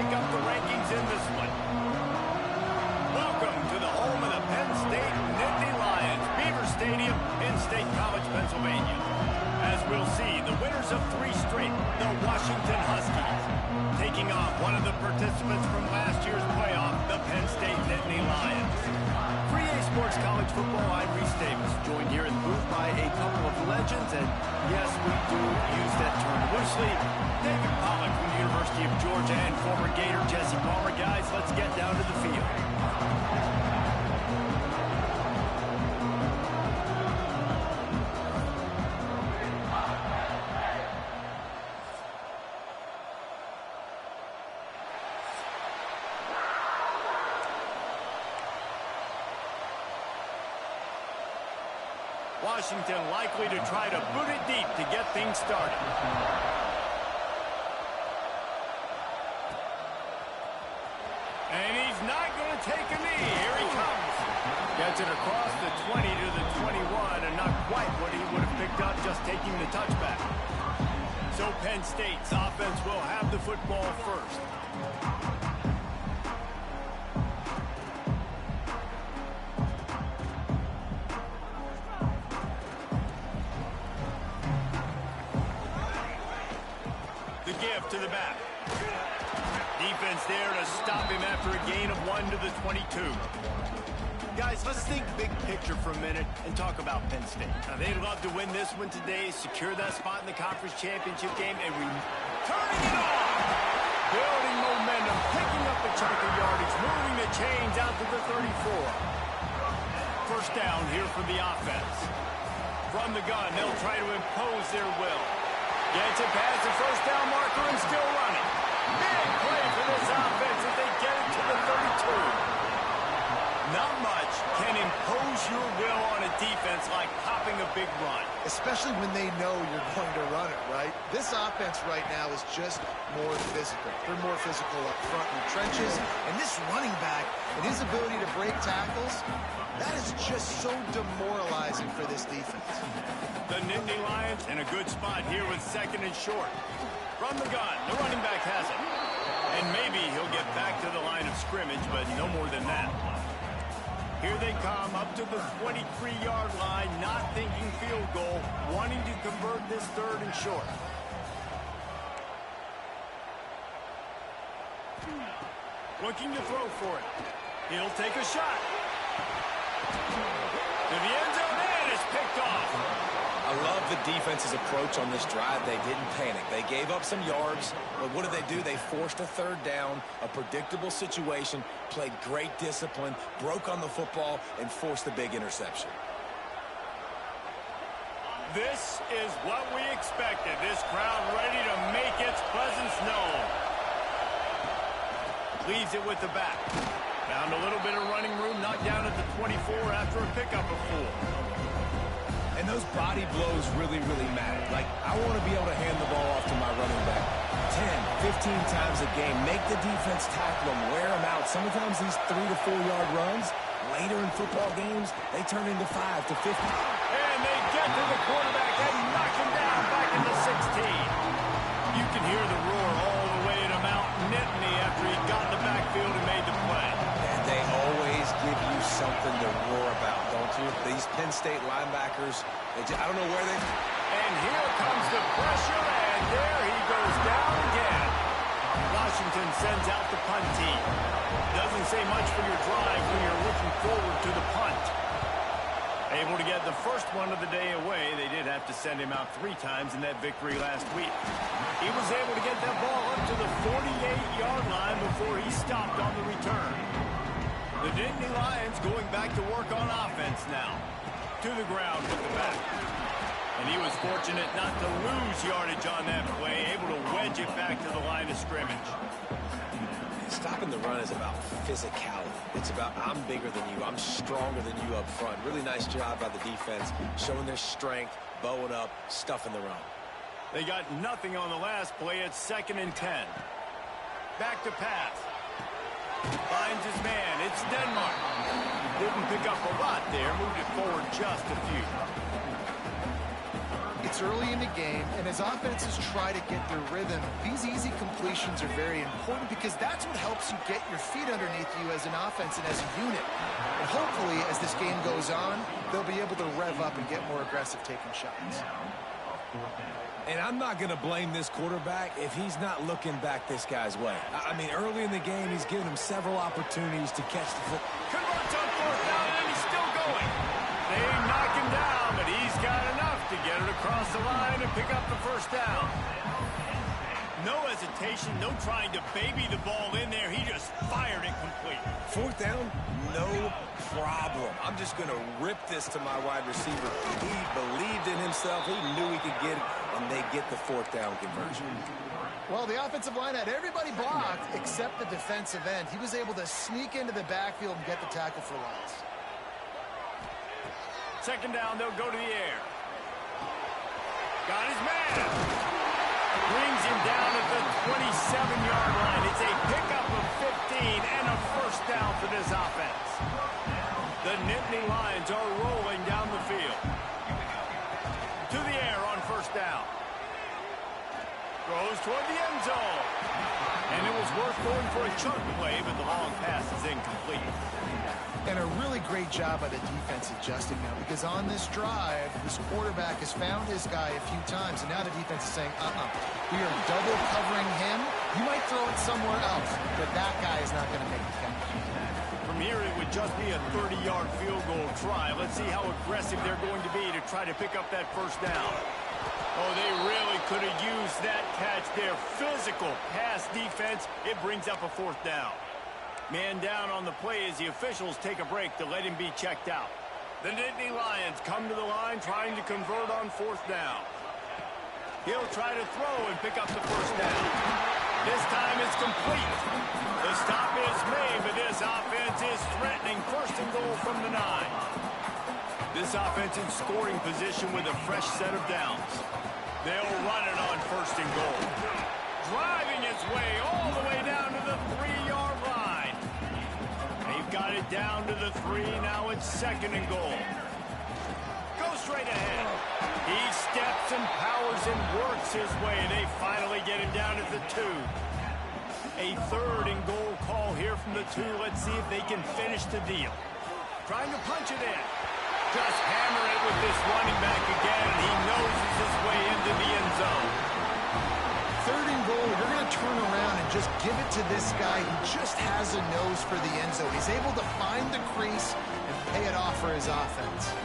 shake up the rankings in this one. Welcome to the home of the Penn State Nittany Lions, Beaver Stadium in State College, Pennsylvania. As we'll see, the winners of 3 straight, the Washington Huskies, taking on one of the participants from last year's playoff, the Penn State Nittany Lions. 3A Sports College Football, I'm Davis, joined here in the booth by a couple of legends, and yes, we do use that term loosely. David Pollock from the University of Georgia and former Gator Jesse Palmer. Guys, let's get down to the field. Washington likely to try to boot it deep to get things started. And he's not going to take a knee. Here he comes. Gets it across the 20 to the 21, and not quite what he would have picked up just taking the touchback. So Penn State's offense will have the football first. To the back. Defense there to stop him after a gain of 1 to the 22. Guys, let's think big picture for a minute and talk about Penn State. Now, they'd love to win this one today, secure that spot in the conference championship game, and turning it on! Building momentum, picking up a chunk of yardage, moving the chains out to the 34. First down here for the offense. From the gun, they'll try to impose their will. Gets it past the first down marker and still running. Big play for this offense as they get it to the 32. Not much can impose your will on a defense like popping a big run. Especially when they know you're going to run it, right? This offense right now is just more physical. They're more physical up front in the trenches. And this running back and his ability to break tackles, that is just so demoralizing for this defense. The Nittany Lions in a good spot here with 2nd and short. From the gun, the running back has it. And maybe he'll get back to the line of scrimmage, but no more than that. Here they come up to the 23-yard line, not thinking field goal, wanting to convert this 3rd and short. Looking to throw for it. He'll take a shot. To the end zone, and it's picked off. I love the defense's approach on this drive. They didn't panic. They gave up some yards, but what did they do? They forced a 3rd down, a predictable situation, played great discipline, broke on the football, and forced the big interception. This is what we expected. This crowd ready to make its presence known. Leaves it with the back. Found a little bit of running room, knocked down at the 24 after a pickup of 4. And those body blows really, really matter. Like, I want to be able to hand the ball off to my running back 10, 15 times a game. Make the defense tackle them, wear them out. Sometimes these 3 to 4 yard runs, later in football games, they turn into 5 to 50. And they get to the quarterback and knock him down back into 16. You can hear the roar all the way to Mount Nittany after he got in the backfield and made the play. And they always give you something to roar about, don't you? These Penn State linebackers, I don't know where they... And here comes the pressure, and there he goes down again. Washington sends out the punt team. Doesn't say much for your drive when you're looking forward to the punt. Able to get the first one of the day away. They did have to send him out 3 times in that victory last week. He was able to get that ball up to the 48-yard line before he stopped on the return. The Nittany Lions going back to work on offense now. To the ground with the back. And he was fortunate not to lose yardage on that play, able to wedge it back to the line of scrimmage. Stopping the run is about physicality. It's about I'm bigger than you, I'm stronger than you up front. Really nice job by the defense, showing their strength, bowing up, stuffing the run. They got nothing on the last play. It's 2nd and 10. Back to pass. Finds his man. It's Denmark. Didn't pick up a lot there. Moved it forward just a few. It's early in the game, and as offenses try to get their rhythm, these easy completions are very important because that's what helps you get your feet underneath you as an offense and as a unit. And hopefully, as this game goes on, they'll be able to rev up and get more aggressive taking shots. And I'm not going to blame this quarterback if he's not looking back this guy's way. I mean, early in the game, he's given him several opportunities to catch the foot. Converts on fourth down, and he's still going. They knock him down, but he's got enough to get it across the line and pick up the first down. No hesitation, no trying to baby the ball in there. He just fired it complete. Fourth down, no problem. I'm just going to rip this to my wide receiver. He believed in himself. He knew he could get it, and they get the fourth down conversion. Well, the offensive line had everybody blocked except the defensive end. He was able to sneak into the backfield and get the tackle for loss. Second down, they'll go to the air. Got his man. Brings him down at the 27-yard line. It's a pickup of 15 and a first down for this offense. The Nittany Lions are rolling down the field. To the air on first down. Throws toward the end zone. And it was worth going for a chunk play, but the long pass is incomplete. And a really great job by the defense adjusting now, because on this drive, this quarterback has found his guy a few times, and now the defense is saying, we are double covering him. You might throw it somewhere else, but that guy is not going to make the catch. From here, it would just be a 30-yard field goal try. Let's see how aggressive they're going to be to try to pick up that first down. Oh, they really could have used that catch there. Physical pass defense. It brings up a fourth down. Man down on the play as the officials take a break to let him be checked out. The Nittany Lions come to the line trying to convert on fourth down. He'll try to throw and pick up the first down. This time it's complete. The stop is made, but this offense is threatening first and goal from the 9. This offense in scoring position with a fresh set of downs. They'll run it on first and goal. Driving its way all the way down to the 3-yard line. They've got it down to the 3. Now it's second and goal. Go straight ahead. He steps and powers and works his way. They finally get him down at the 2. A third and goal call here from the 2. Let's see if they can finish the deal. Trying to punch it in. Just hammer it with this running back again, and he noses his way into the end zone. Third and goal, you're going to turn around and just give it to this guy who just has a nose for the end zone. He's able to find the crease and pay it off for his offense.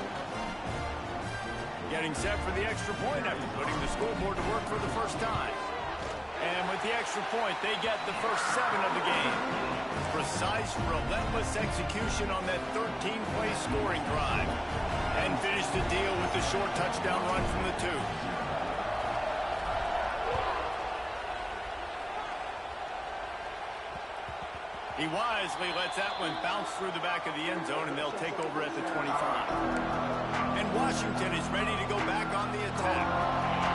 Getting set for the extra point after putting the scoreboard to work for the first time. And with the extra point, they get the first 7 of the game. Precise, relentless execution on that 13-play scoring drive. And finish the deal with the short touchdown run from the 2. He wisely lets that one bounce through the back of the end zone, and they'll take over at the 25. And Washington is ready to go back on the attack.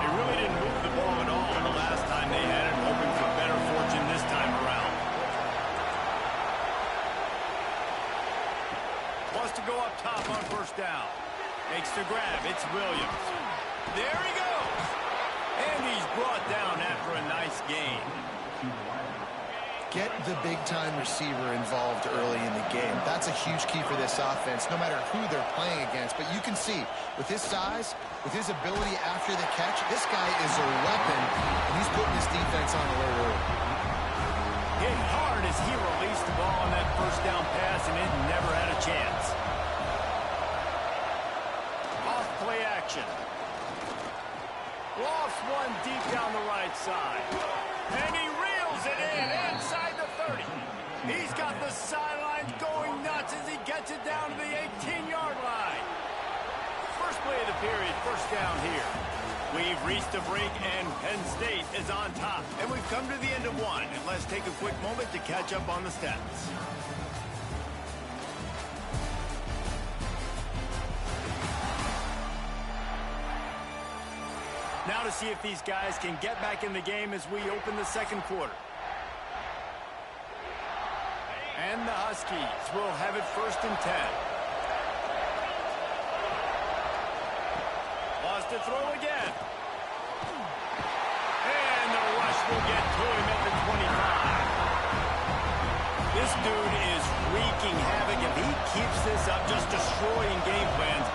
They really didn't move the ball at all the last time they had it, hoping for better fortune this time around. Wants to go up top on first down. Makes the grab. It's Williams. There he goes. And he's brought down after a nice gain. Get the big-time receiver involved early in the game. That's a huge key for this offense, no matter who they're playing against. But you can see, with his size, with his ability after the catch, this guy is a weapon, and he's putting his defense on alert early. Hit hard as he released the ball on that first down pass, and it never had a chance. Off play action. Lofts one deep down the right side. And he reels it in inside the 30. He's got the sidelines going nuts as he gets it down to the 18-yard line. First play of the period, first down here. We've reached a break, and Penn State is on top. And we've come to the end of one. And let's take a quick moment to catch up on the stats. Now to see if these guys can get back in the game as we open the second quarter. And the Huskies will have it first and 10. Lost it throw again. And the rush will get to him at the 25. This dude is wreaking havoc. If he keeps this up, just destroying game plans,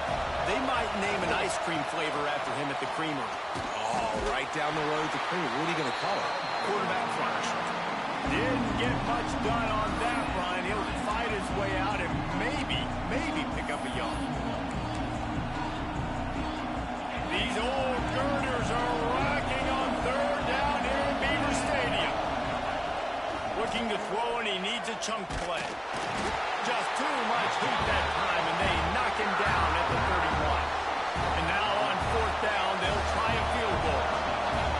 they might name an ice cream flavor after him at the creamery. Oh, right down the road at the creamery. What are you going to call it? Quarterback crunch. Didn't get much done on that run. He'll fight his way out and maybe pick up a yard. These old girders are rocking on third down here in Beaver Stadium. Looking to throw, and he needs a chunk play. Just too much heat that time, and they knock him down at the 31. And now on fourth down, they'll try a field goal.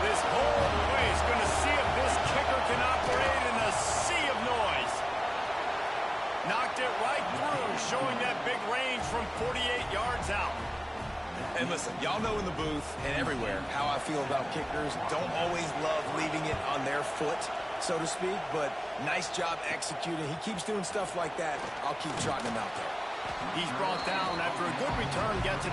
This whole place going to see if this kicker can operate in a sea of noise. Knocked it right through, showing that big range from 48 yards out. And listen, y'all know in the booth and everywhere how I feel about kickers. Don't always love leaving it on their foot, so to speak, but nice job executing. He keeps doing stuff like that. I'll keep trotting him out there. He's brought down after a good return, gets it.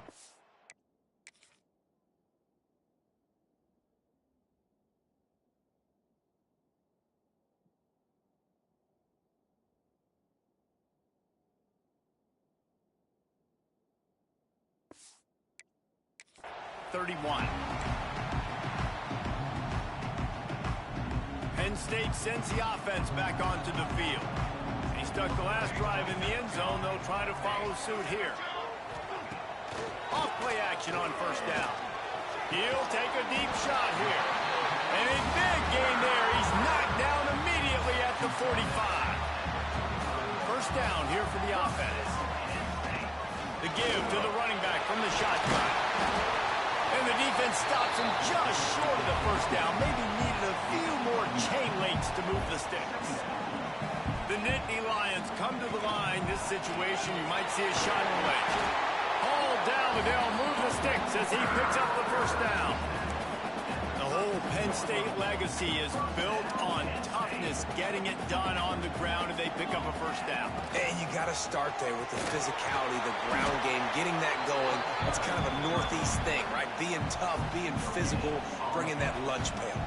Penn State sends the offense back onto the field. He stuck the last drive in the end zone. They'll try to follow suit here. Off play action on first down. He'll take a deep shot here. And a big gain there. He's knocked down immediately at the 45. First down here for the offense. The give to the running back from the shotgun. And the defense stops him just short of the first down. Maybe needed a few more chain links to move the sticks. The Nittany Lions come to the line. This situation, you might see a shot in the leg. Hauled down, but they'll move the sticks as he picks up the first down. The whole Penn State legacy is built on toughness, getting it done on the ground, and they pick up a first down. And you got to start there with the physicality, the ground game, getting that going. That's kind of a Northeast thing, right? Being tough, being physical, bringing that lunch pail.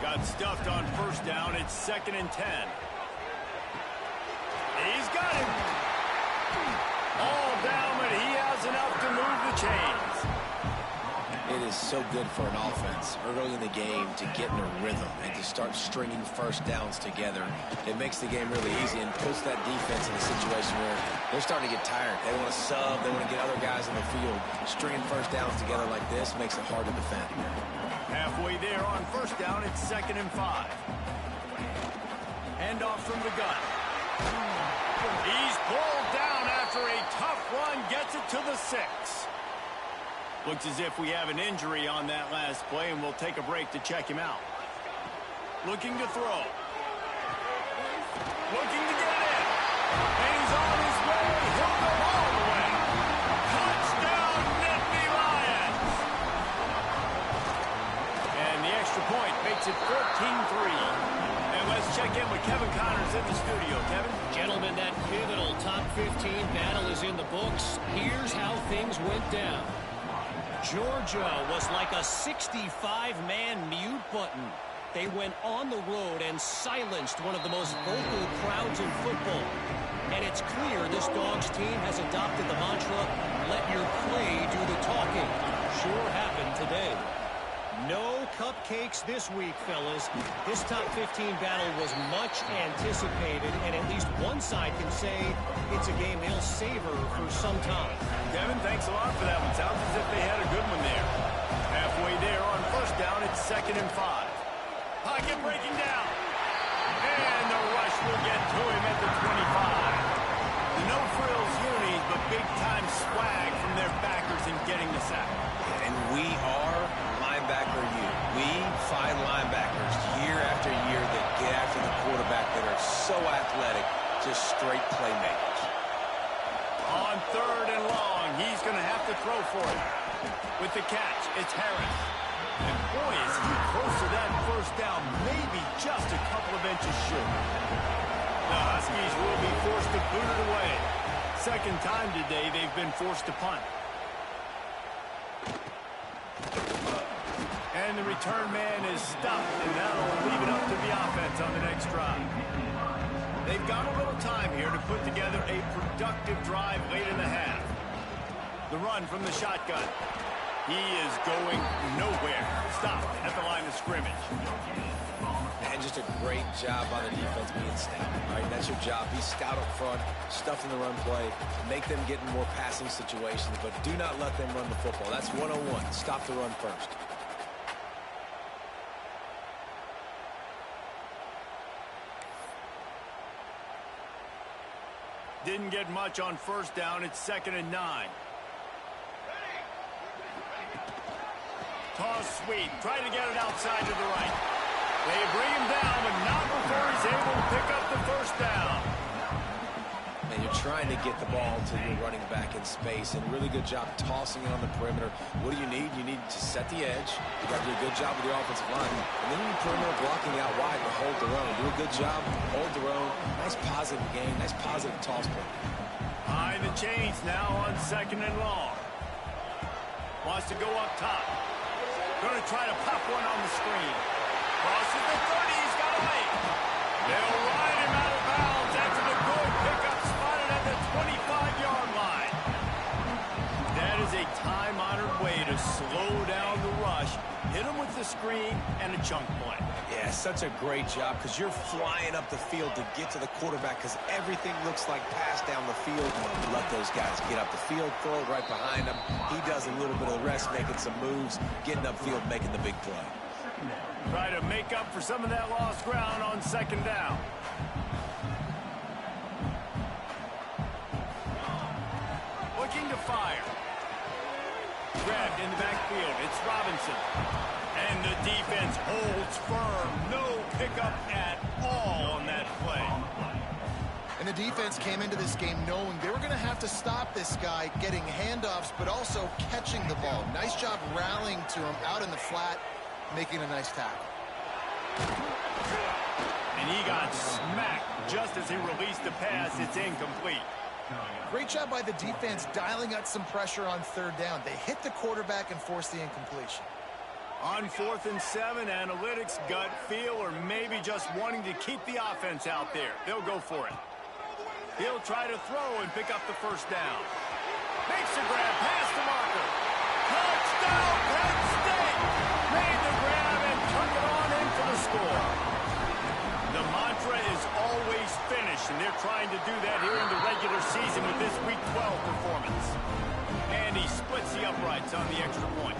Got stuffed on first down. It's 2nd and 10. He's got him. All down, but he has enough to move the chains. It is so good for an offense early in the game to get in a rhythm and to start stringing first downs together. It makes the game really easy and puts that defense in a situation where they're starting to get tired. They want to sub. They want to get other guys in the field. Stringing first downs together like this makes it hard to defend. Halfway there on first down, it's 2nd and 5. Handoff from the gun. He's pulled down after a tough run, gets it to the 6. Looks as if we have an injury on that last play, and we'll take a break to check him out. Looking to throw. Looking to get it in. And he's on his way. He'll go all the way. Touchdown, Nittany Lions. And the extra point makes it 14-3. And let's check in with Kevin Connors in the studio. Kevin? Gentlemen, that pivotal top 15 battle is in the books. Here's how things went down. Georgia was like a 65-man mute button. They went on the road and silenced one of the most vocal crowds in football. And it's clear this Dogs team has adopted the mantra, let your play do the talking. Sure happened today. No cupcakes this week, fellas. This top 15 battle was much anticipated, and at least one side can say it's a game they'll savor for some time. Kevin, thanks a lot for that one. Sounds as if they had a good one there. Halfway there on first down, it's 2nd and 5. Pocket breaking down. And the rush will get to him at the 25. The no-frills unis, but big-time swag from their backers in getting the sack. And we are linebacker you. We find linebackers year after year that get after the quarterback that are so athletic, just straight playmakers. On 3rd and long, he's going to have to throw for it. With the catch, it's Harris. And boy, is he close to that first down, maybe just a couple of inches short. The Huskies will be forced to boot it away. Second time today they've been forced to punt. And the return man is stuffed, and that'll leave it up to the offense on the next drive. They've got a little time here to put together a productive drive late in the half. The run from the shotgun. He is going nowhere. Stopped at the line of scrimmage. And just a great job on the defense being stout. Right, that's your job. Be stout up front, stuff in the run play, make them get in more passing situations, but do not let them run the football. That's 101. Stop the run first. Didn't get much on first down. It's 2nd and 9. Toss sweep. Try to get it outside to the right. They bring him down, but not before he's able to pick up the first down. And you're trying to get the ball to your running back in space, and really good job tossing it on the perimeter. What do you need? You need to set the edge. You got to do a good job with your offensive line. And then you need perimeter blocking out wide to hold their own. Do a good job, hold their own. Nice positive game, nice positive toss play. Behind the chains now on 2nd and long. Wants to go up top. Going to try to pop one on the screen. Crosses the 30. He's got a lane. They'll ride him out of bounds after the good pickup spotted at the 25-yard line. That is a time-honored way to slow down the rush. Hit him with the screen and a chunk play. Yeah, such a great job because you're flying up the field to get to the quarterback because everything looks like pass down the field. You let those guys get up the field, throw it right behind him. He does a little bit of the rest, making some moves, getting upfield, making the big play. Try to make up for some of that lost ground on 2nd down. Looking to fire. Grabbed in the backfield. It's Robinson. And the defense holds firm. No pickup at all on that play. And the defense came into this game knowing they were going to have to stop this guy getting handoffs, but also catching the ball. Nice job rallying to him out in the flat, making a nice tackle. And he got smacked just as he released the pass. It's incomplete. Great job by the defense dialing out some pressure on 3rd down. They hit the quarterback and forced the incompletion. On 4th and 7, analytics, gut feel, or maybe just wanting to keep the offense out there. They'll go for it. He'll try to throw and pick up the first down. Makes the grab past the marker. Touchdown, Penn State! Made the grab and took it on in for the score. The mantra is always finish, and they're trying to do that here in the regular season with this Week 12 performance. And he splits the uprights on the extra point.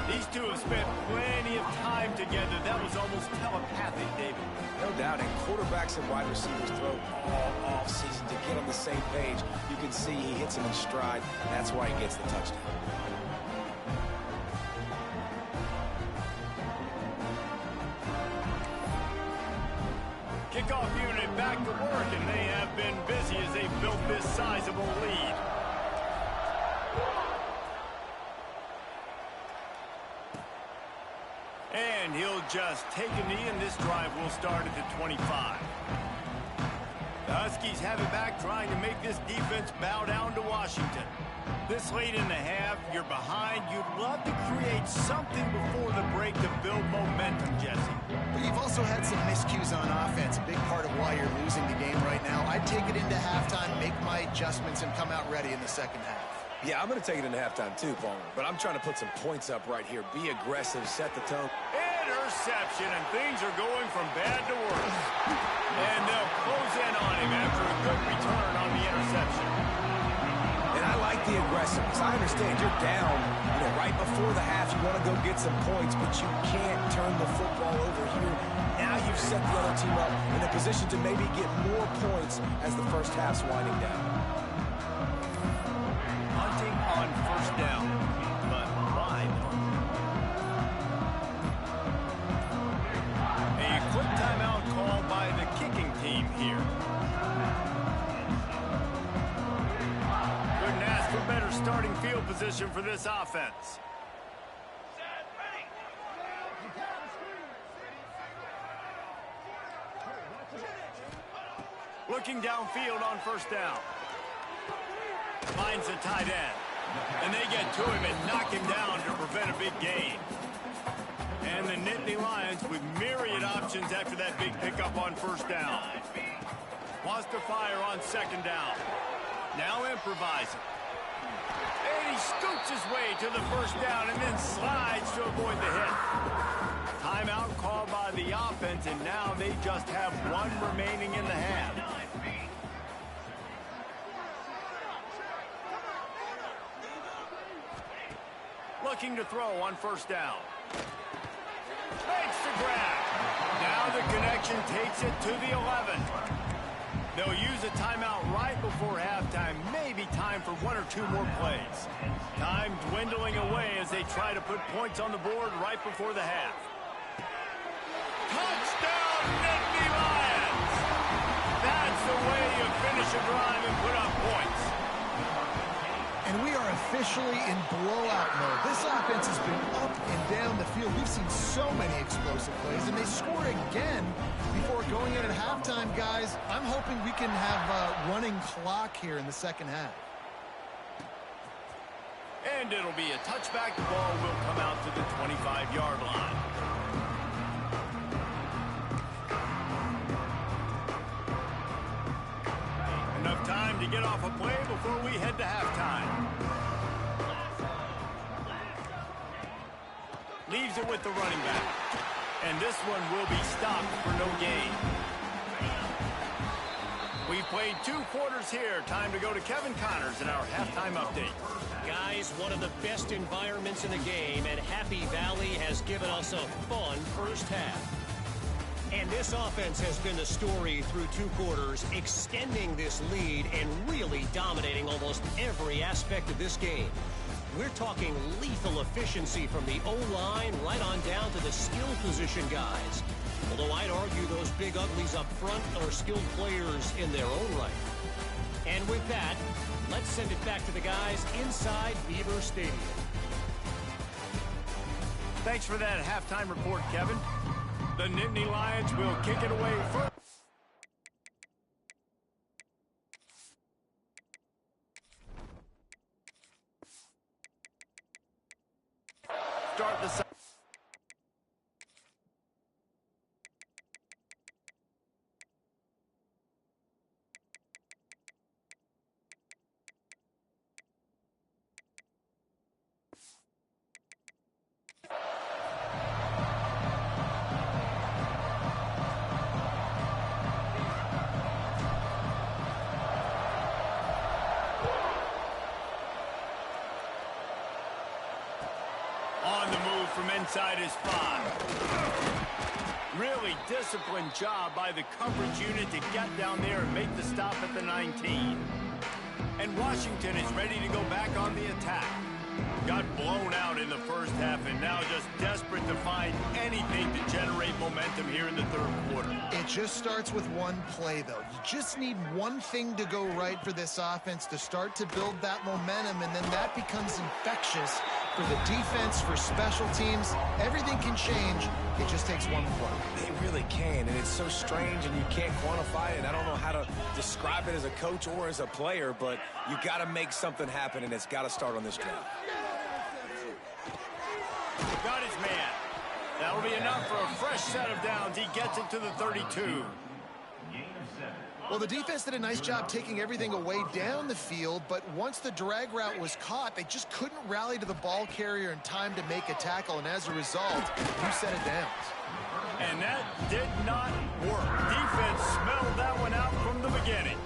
These two have spent plenty of time together. That was almost telepathic, David. No doubt, and quarterbacks and wide receivers throw all off-season to get on the same page. You can see he hits him in stride. That's why he gets the touchdown. Kickoff unit back to work, and they have been busy as they've built this sizable lead. And he'll just take a knee, and this drive will start at the 25. The Huskies have it back, trying to make this defense bow down to Washington. This late in the half, you're behind. You'd love to create something before the break to build momentum, Jesse. But you've also had some miscues on offense, a big part of why you're losing the game right now. I'd take it into halftime, make my adjustments, and come out ready in the 2nd half. Yeah, I'm going to take it into halftime too, Palmer. But I'm trying to put some points up right here. Be aggressive, set the tone. Interception, and things are going from bad to worse. And they'll close in on him after a good return on the interception. And I like the aggressiveness. I understand you're down, right before the half. You want to go get some points, but you can't turn the football over here. Now you've set the other team up in a position to maybe get more points as the first half's winding down. Hunting on first down, but wide. A quick timeout called by the kicking team here. Couldn't ask for better starting field position for this offense. Looking downfield on first down. Finds the tight end. And they get to him and knock him down to prevent a big gain. And the Nittany Lions with myriad options after that big pickup on first down. Wants to fire on second down. Now improvising. And he scoots his way to the first down and then slides to avoid the hit. Timeout called by the offense, and now they just have one remaining in the half. Looking to throw on first down. Makes the grab. Now the connection takes it to the 11. They'll use a timeout right before halftime. Maybe time for one or two more plays. Time dwindling away as they try to put points on the board right before the half. Touchdown, Nittany Lions! That's the way you finish a drive and put up points. And we are officially in blowout mode. This offense has been up and down the field. We've seen so many explosive plays, and they score again before going in at halftime, guys. I'm hoping we can have a running clock here in the second half. And it'll be a touchback. The ball will come out to the 25-yard line. Enough time to get off a play before we head to halftime. Leaves it with the running back. And this one will be stopped for no gain. We've played 2 quarters here. Time to go to Kevin Connors in our halftime update. Guys, one of the best environments in the game, and Happy Valley has given us a fun first half. And this offense has been the story through 2 quarters, extending this lead and really dominating almost every aspect of this game. We're talking lethal efficiency from the O-line right on down to the skill position guys. Although I'd argue those big uglies up front are skilled players in their own right. And with that, let's send it back to the guys inside Beaver Stadium. Thanks for that halftime report, Kevin. The Nittany Lions will kick it away first. Start the on the move from inside his 5. Really disciplined job by the coverage unit to get down there and make the stop at the 19. And Washington is ready to go back on the attack. Got blown out in the first half and now just desperate to find anything to generate momentum here in the third quarter. It just starts with one play, though. You just need one thing to go right for this offense to start to build that momentum, and then that becomes infectious for the defense, for special teams. Everything can change. It just takes one play. They really can, and it's so strange, and you can't quantify it. I don't know how to describe it as a coach or as a player, but you got to make something happen, and it's got to start on this drive. Got his man. That'll be enough for a fresh set of downs. He gets it to the 32. Well, the defense did a nice job taking everything away down the field, but once the drag route was caught, they just couldn't rally to the ball carrier in time to make a tackle, and as a result, 2 set of downs. And that did not work. Defense smelled that one out from the beginning.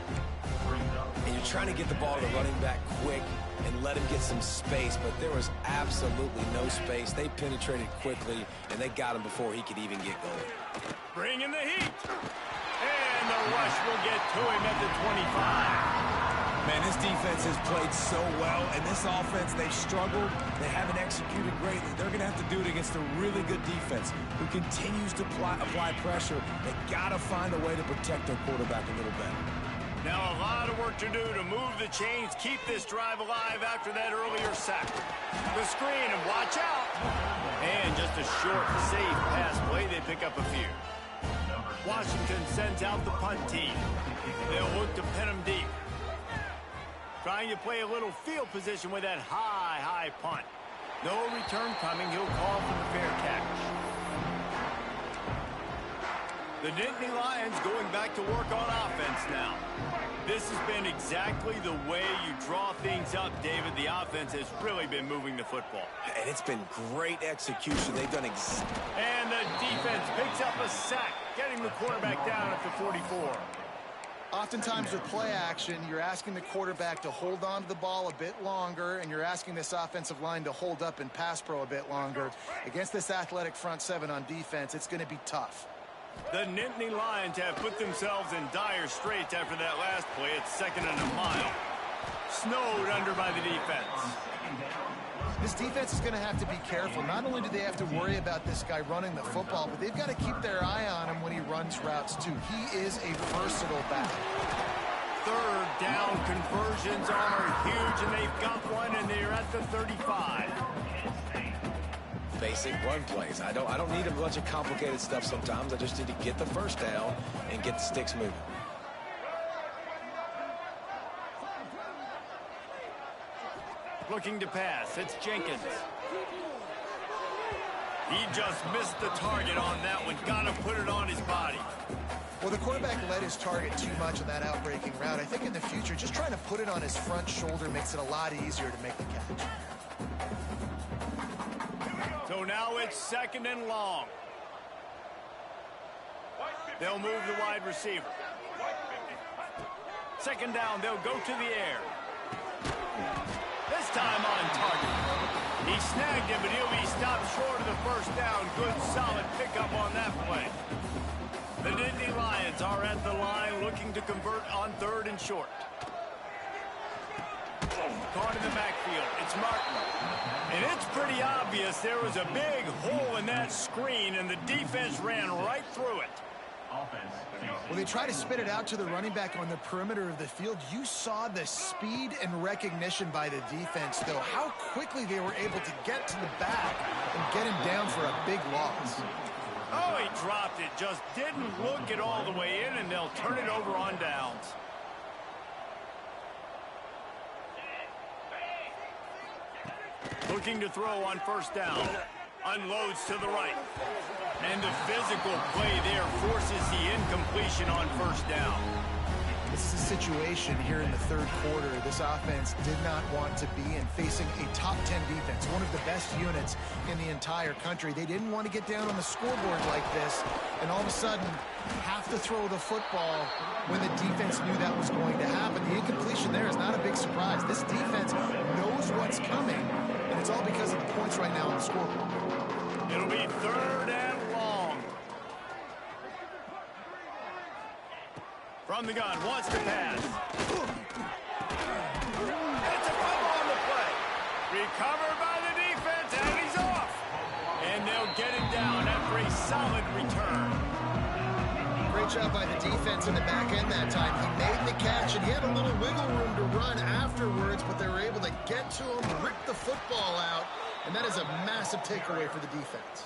And you're trying to get the ball to the running back quick and let him get some space, but there was absolutely no space. They penetrated quickly, and they got him before he could even get going. Bringing the heat. And the rush will get to him at the 25. Man, this defense has played so well, and this offense, they've struggled. They haven't executed greatly. They're going to have to do it against a really good defense who continues to apply pressure. They got to find a way to protect their quarterback a little better. Now a lot of work to do to move the chains, keep this drive alive after that earlier sack. The screen, and watch out. And just a short, safe pass play. They pick up a few. Washington sends out the punt team. They'll look to pin him deep. Trying to play a little field position with that high punt. No return coming. He'll call for the fair catch. The Nittany Lions going back to work on offense now. This has been exactly the way you draw things up, David. The offense has really been moving the football. And it's been great execution. They've done And the defense picks up a sack, getting the quarterback down at the 44. Oftentimes with play action, you're asking the quarterback to hold on to the ball a bit longer, and you're asking this offensive line to hold up in pass pro a bit longer. Against this athletic front seven on defense, it's going to be tough. The Nittany Lions have put themselves in dire straits after that last play. It's 2nd and a mile. Snowed under by the defense. This defense is going to have to be careful. Not only do they have to worry about this guy running the football, but they've got to keep their eye on him when he runs routes too. He is a versatile back. 3rd down conversions are huge, and they've got one, and they're at the 35. basic run plays. I don't need a bunch of complicated stuff sometimes. I just need to get the first down and get the sticks moving. Looking to pass. It's Jenkins. He just missed the target on that one. Got to put it on his body. Well, the quarterback led his target too much on that outbreaking route. I think in the future, just trying to put it on his front shoulder makes it a lot easier to make the catch. So now it's 2nd and long. They'll move the wide receiver. 2nd down, they'll go to the air. This time on target. He snagged him, but he'll be stopped short of the first down. Good, solid pickup on that play. The Nittany Lions are at the line looking to convert on 3rd and short. Caught in the backfield. It's Martin. And it's pretty obvious there was a big hole in that screen, and the defense ran right through it. Well, they try to spit it out to the running back on the perimeter of the field. You saw the speed and recognition by the defense, though. How quickly they were able to get to the back and get him down for a big loss. Oh, he dropped it. Just didn't look it all the way in, and they'll turn it over on downs. Looking to throw on 1st down. Unloads to the right. And the physical play there forces the incompletion on 1st down. This is a situation here in the 3rd quarter this offense did not want to be in, facing a top 10 defense, one of the best units in the entire country. They didn't want to get down on the scoreboard like this and all of a sudden have to throw the football when the defense knew that was going to happen. The incompletion there is not a big surprise. This defense knows what's coming, and it's all because of the points right now on the scoreboard. It'll be 3rd and long. From the gun, wants to pass. It's a fumble on the play. Recovered by the defense, and he's off. And they'll get him down after a solid return. Great job by the defense in the back end that time. He made the catch, and he had a little wiggle room to run afterwards, but they were able to get to him, rip the football out, and that is a massive takeaway for the defense.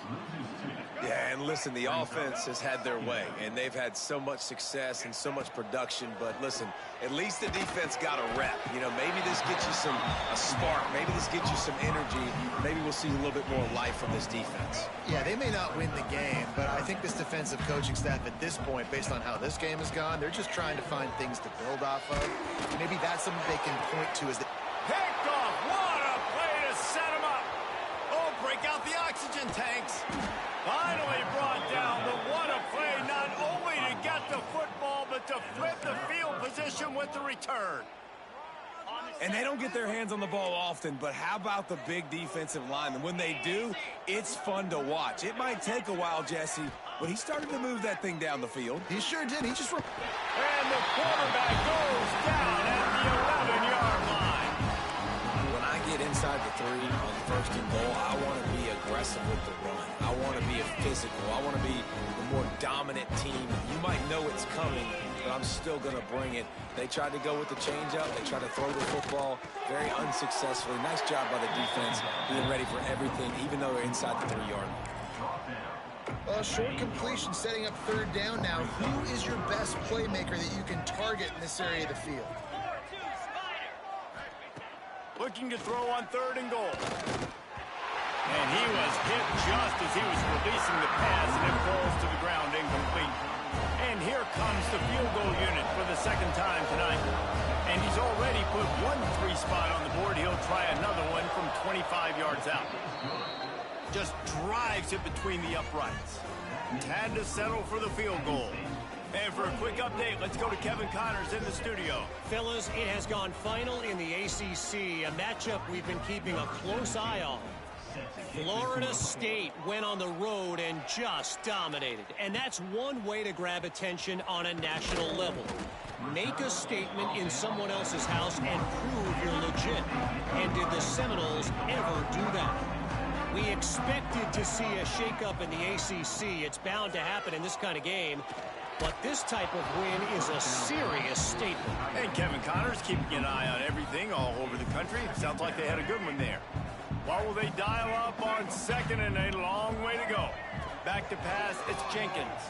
Yeah, and listen, the offense has had their way, and they've had so much success and so much production. But listen, at least the defense got a rep. You know, maybe this gets you a spark. Maybe this gets you some energy. Maybe we'll see a little bit more life from this defense. Yeah, they may not win the game, but I think this defensive coaching staff at this point, based on how this game has gone, they're just trying to find things to build off of. Maybe that's something they can point to as the... Picked off. What a play to set him up. Oh, break out the oxygen tanks. Finally brought down, but what a play, not only to get the football, but to flip the field position with the return. And they don't get their hands on the ball often, but how about the big defensive line? And when they do, it's fun to watch. It might take a while, Jesse, but he started to move that thing down the field. He sure did. He just... And the quarterback goes down at the 11-yard line. When I get inside the 3 on 1st and goal, I want to be aggressive with the run. I want to be physical. I want to be the more dominant team. You might know it's coming, but I'm still going to bring it. They tried to go with the changeup. They tried to throw the football very unsuccessfully. Nice job by the defense being ready for everything, even though they're inside the 3-yard line. Short completion setting up 3rd down now. Who is your best playmaker that you can target in this area of the field? Looking to throw on 3rd and goal. And he was hit just as he was releasing the pass, and it falls to the ground incomplete. the field goal unit for the second time tonight. And he's already put one 3 spot on the board. He'll try another one from 25 yards out. Just drives it between the uprights. Had to settle for the field goal. And for a quick update, let's go to Kevin Connors in the studio. Fellas, it has gone final in the ACC, a matchup we've been keeping a close eye on. Florida State went on the road and just dominated. And that's one way to grab attention on a national level. Make a statement in someone else's house and prove you're legit. And did the Seminoles ever do that? We expected to see a shakeup in the ACC. It's bound to happen in this kind of game. But this type of win is a serious statement. And Kevin Connors keeping an eye on everything all over the country. Sounds like they had a good one there. What will they dial up on second and a long way to go? Back to pass, it's Jenkins.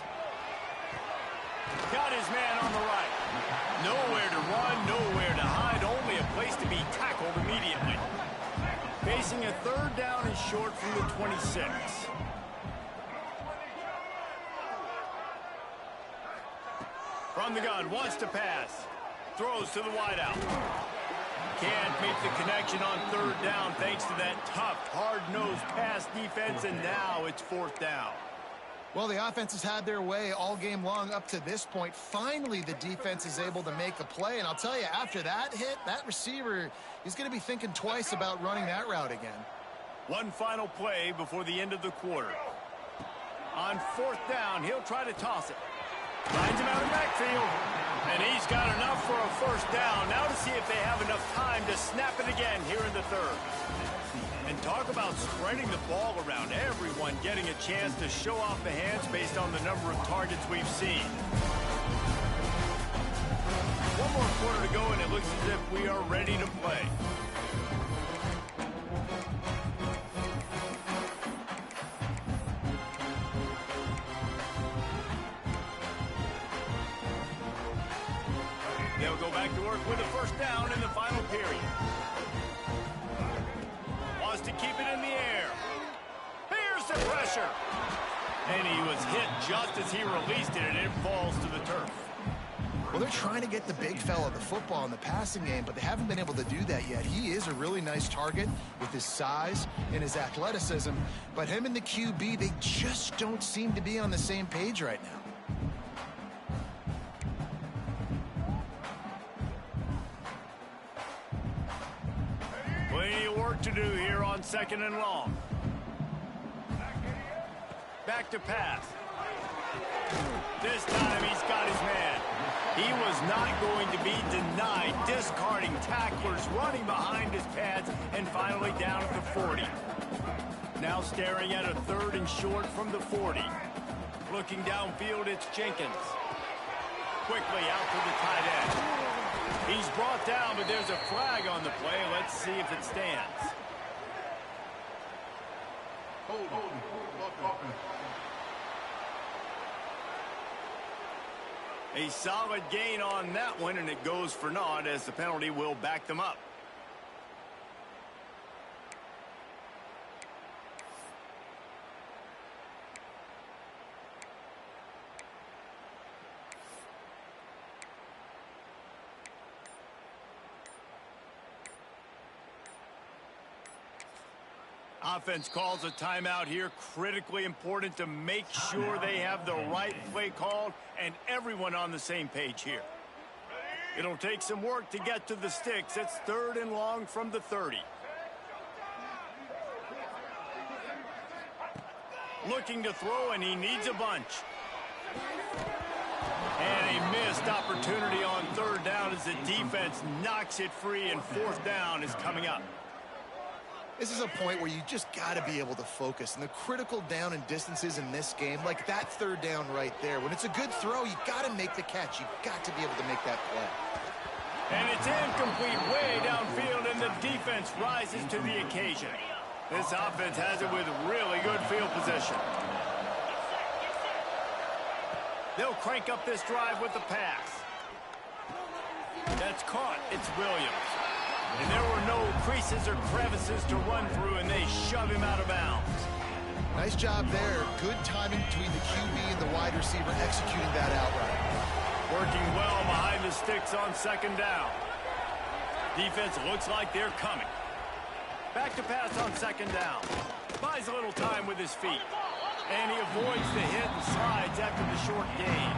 Got his man on the right. Nowhere to run, nowhere to hide, only a place to be tackled immediately. Facing a third down and short from the 26. From the gun, wants to pass. Throws to the wideout. Can't make the connection on third down thanks to that tough, hard-nosed pass defense, and now it's fourth down. Well, the offense has had their way all game long up to this point. Finally, the defense is able to make a play, and I'll tell you, after that hit, that receiver, he's going to be thinking twice about running that route again. One final play before the end of the quarter. On fourth down, he'll try to toss it. Finds him out of the backfield. And he's got enough for a first down. Now to see if they have enough time to snap it again here in the third. And talk about spreading the ball around. Everyone getting a chance to show off the hands based on the number of targets we've seen. One more quarter to go, and it looks as if we are ready to play. They'll go back to work with a first down in the final period. Wants to keep it in the air. Here's the pressure. And he was hit just as he released it, and it falls to the turf. Well, they're trying to get the big fella the football in the passing game, but they haven't been able to do that yet. He is a really nice target with his size and his athleticism, but him and the QB, they just don't seem to be on the same page right now. Plenty of work to do here on second and long. Back to pass. This time he's got his man. He was not going to be denied, discarding tacklers, running behind his pads, and finally down at the 40. Now staring at a third and short from the 40. Looking downfield, it's Jenkins. Quickly out to the tight end. He's brought down, but there's a flag on the play. Let's see if it stands. A solid gain on that one, and it goes for naught as the penalty will back them up. Offense calls a timeout here. Critically important to make sure they have the right play called and everyone on the same page here. It'll take some work to get to the sticks. It's third and long from the 30. Looking to throw, and he needs a bunch. And a missed opportunity on third down as the defense knocks it free, and fourth down is coming up. This is a point where you just got to be able to focus. And the critical down and distances in this game, like that third down right there, when it's a good throw, you got to make the catch. You got to be able to make that play. And it's incomplete way downfield, and the defense rises to the occasion. This offense has it with really good field position. They'll crank up this drive with the pass. That's caught. It's Williams. And there were no creases or crevices to run through, and they shove him out of bounds. Nice job there. Good timing between the QB and the wide receiver executing that outright. Working well behind the sticks on second down. Defense looks like they're coming. Back to pass on second down. Buys a little time with his feet. And he avoids the hit and slides after the short gain.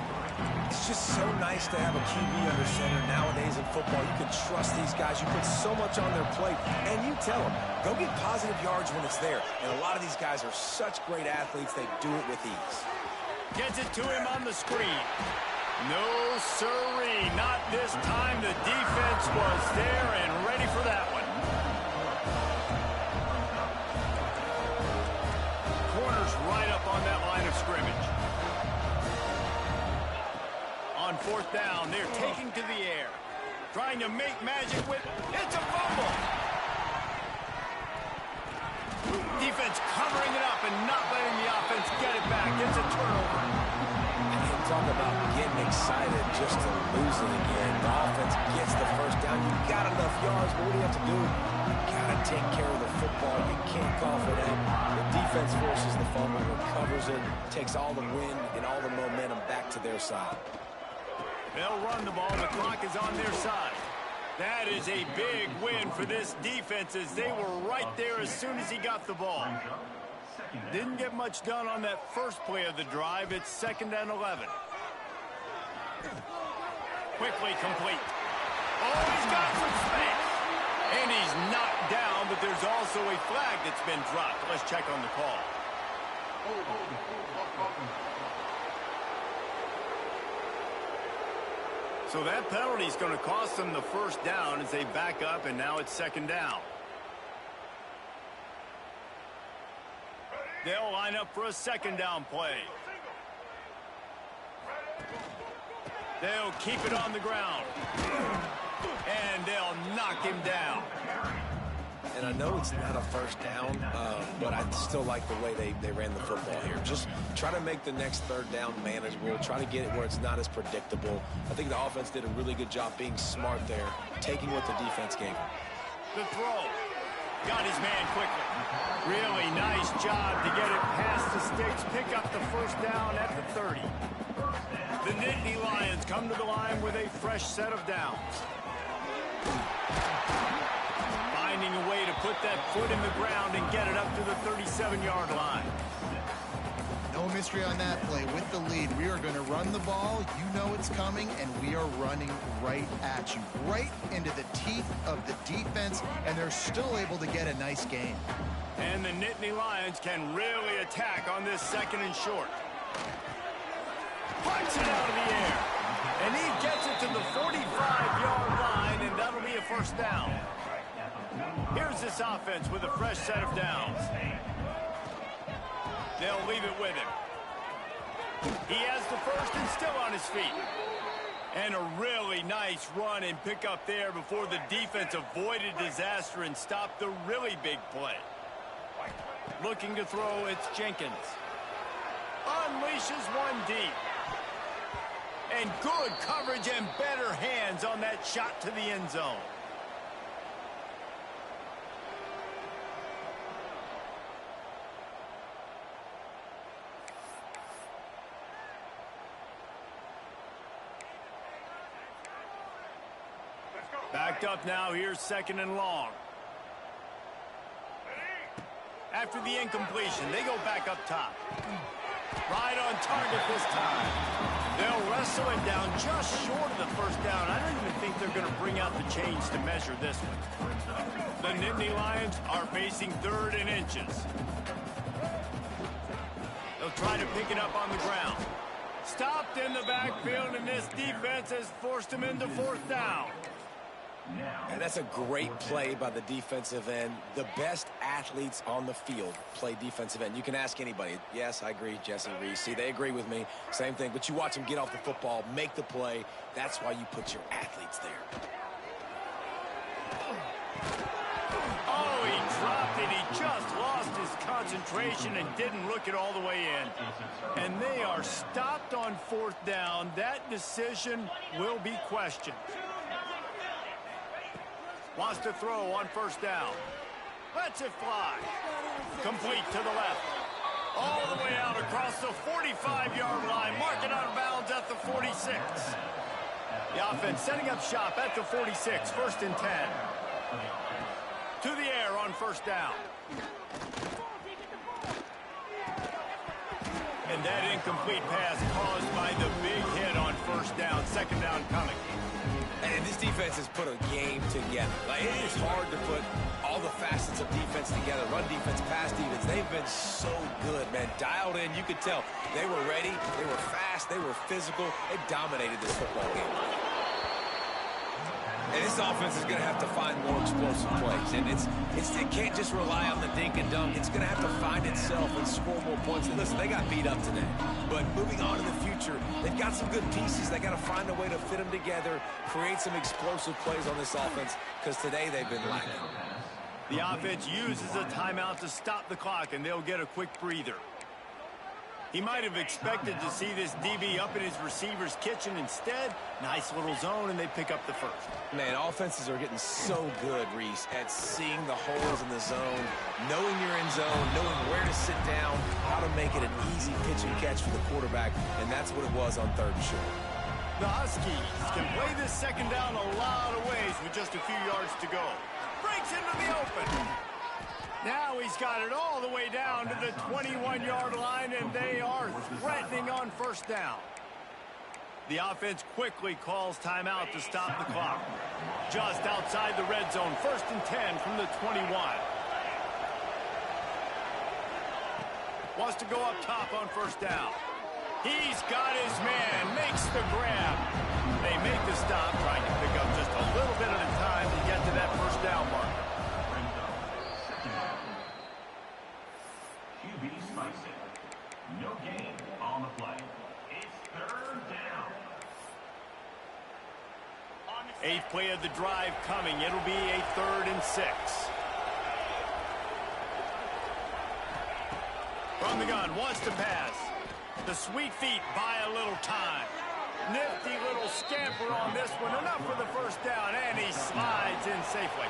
It's just so nice to have a QB under center nowadays in football. You can trust these guys. You put so much on their plate, and you tell them, go get positive yards when it's there. And a lot of these guys are such great athletes, they do it with ease. Gets it to him on the screen. No, sirree, not this time. The defense was there and ready for that one. Corner's right up on that line of scrimmage. On fourth down, they're taking to the air. Trying to make magic with... It's a fumble! Defense covering it up and not letting the offense get it back. It's a turnover. And talk about getting excited just to lose it again. The offense gets the first down. You got enough yards, but what do you have to do? You got to take care of the football. You can't call for that. The defense forces the fumble, recovers it, takes all the wind and all the momentum back to their side. They'll run the ball. The clock is on their side. That is a big win for this defense as they were right there as soon as he got the ball. Didn't get much done on that first play of the drive. It's 2nd and 11. Quickly complete. Oh, he's got some space. And he's knocked down, but there's also a flag that's been dropped. Let's check on the call. So that penalty is going to cost them the first down as they back up, and now it's 2nd down. They'll line up for a 2nd down play. They'll keep it on the ground. And they'll knock him down. And I know it's not a first down, but I still like the way they ran the football here. Just try to make the next 3rd down manageable. Try to get it where it's not as predictable. I think the offense did a really good job being smart there, taking what the defense gave him. The throw. Got his man quickly. Really nice job to get it past the sticks. Pick up the first down at the 30. The Nittany Lions come to the line with a fresh set of downs. Finding a way to put that foot in the ground and get it up to the 37-yard line. No mystery on that play. With the lead, we are going to run the ball. You know it's coming, and we are running right at you, right into the teeth of the defense, and they're still able to get a nice gain. And the Nittany Lions can really attack on this 2nd and short. Punch it out of the air. And he gets it to the 45-yard line, and that'll be a first down. Here's this offense with a fresh set of downs. They'll leave it with him. He has the first and still on his feet. And a really nice run and pick up there before the defense avoided disaster and stopped the really big play. Looking to throw, it's Jenkins. Unleashes one deep. And good coverage and better hands on that shot to the end zone. Backed up now, here's 2nd and long. After the incompletion, they go back up top. Right on target this time. They'll wrestle him down just short of the first down. I don't even think they're going to bring out the chains to measure this one. The Nittany Lions are facing 3rd and inches. They'll try to pick it up on the ground. Stopped in the backfield, and this defense has forced him into 4th down. And that's a great play by the defensive end. The best athletes on the field play defensive end. You can ask anybody. Yes, I agree, Jesse Reese. See, they agree with me. Same thing. But you watch them get off the football, make the play. That's why you put your athletes there. Oh, he dropped it. He just lost his concentration and didn't look it all the way in. And they are stopped on 4th down. That decision will be questioned. Wants to throw on 1st down. Lets it fly. Complete to the left. All the way out across the 45-yard line. Marking out of bounds at the 46. The offense setting up shop at the 46, 1st and 10. To the air on 1st down. And that incomplete pass caused by the big hit on 1st down. 2nd down coming. And this defense has put a game together. Like, it is hard to put all the facets of defense together. Run defense, pass defense. They've been so good, man. Dialed in, you could tell. They were ready. They were fast. They were physical. They dominated this football game. And this offense is going to have to find more explosive plays. And it can't just rely on the dink and dunk. It's going to have to find itself and score more points. And listen, they got beat up today. But moving on to the future, they've got some good pieces. They got to find a way to fit them together, create some explosive plays on this offense, because today they've been lacking. The offense uses a timeout to stop the clock, and they'll get a quick breather. He might have expected to see this DB up in his receiver's kitchen. Instead, nice little zone, and they pick up the 1st. Man, offenses are getting so good, Reese, at seeing the holes in the zone, knowing you're in zone, knowing where to sit down, how to make it an easy pitch and catch for the quarterback, and that's what it was on 3rd and short. The Huskies can play this 2nd down a lot of ways with just a few yards to go. Breaks into the open. Now he's got it all the way down to the 21-yard line, and they are threatening on 1st down. The offense quickly calls timeout to stop the clock. Just outside the red zone, 1st and 10 from the 21. Wants to go up top on 1st down. He's got his man, makes the grab. They make the stop, trying to pick up just a little bit at a time to get to that 1st down marker. No gain on the play. It's 3rd down. 8th play of the drive coming. It'll be a 3rd and 6. From the gun, wants to pass. The sweet feet buy a little time. Nifty little scamper on this one. Enough for the 1st down, and he slides in safely.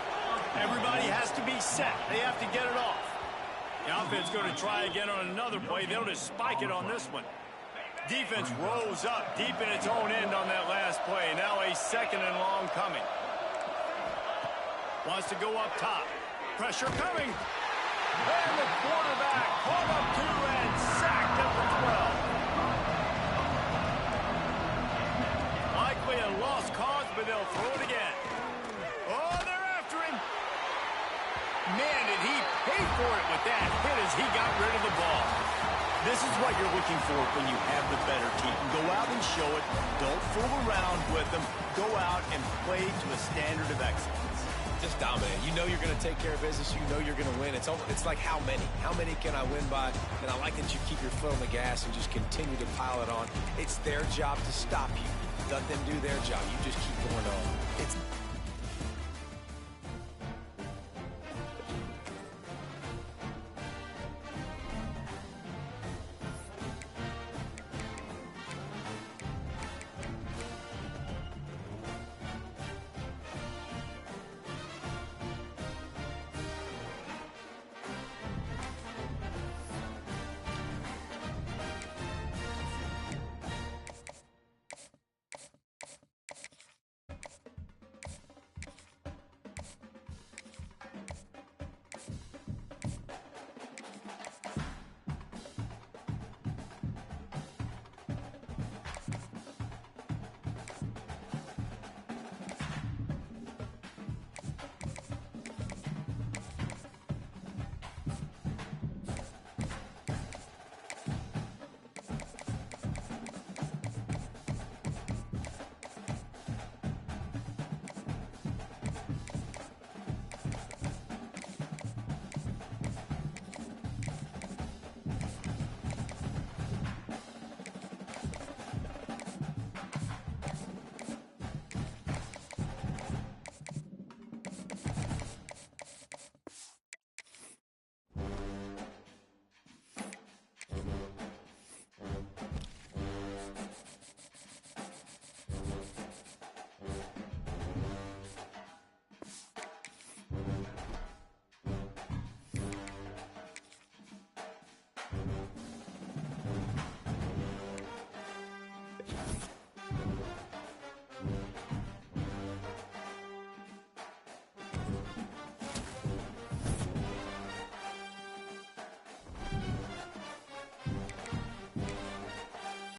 Everybody has to be set. They have to get it off. The offense going to try again on another play. They'll just spike it on this one. Defense rose up deep in its own end on that last play. Now a 2nd and long coming. Wants to go up top. Pressure coming. And the quarterback caught up to and sacked at the 12. Likely a lost cause, but they'll throw it again. Oh, they're after him. Man, did he pay for it with that hit as he got rid of the ball. This is what you're looking for when you have the better team. Go out and show it. Don't fool around with them. Go out and play to a standard of excellence. Just dominate. You know you're going to take care of business. You know you're going to win. It's like how many? How many can I win by? And I like that you keep your foot on the gas and just continue to pile it on. It's their job to stop you. Let them do their job. You just keep going on. It's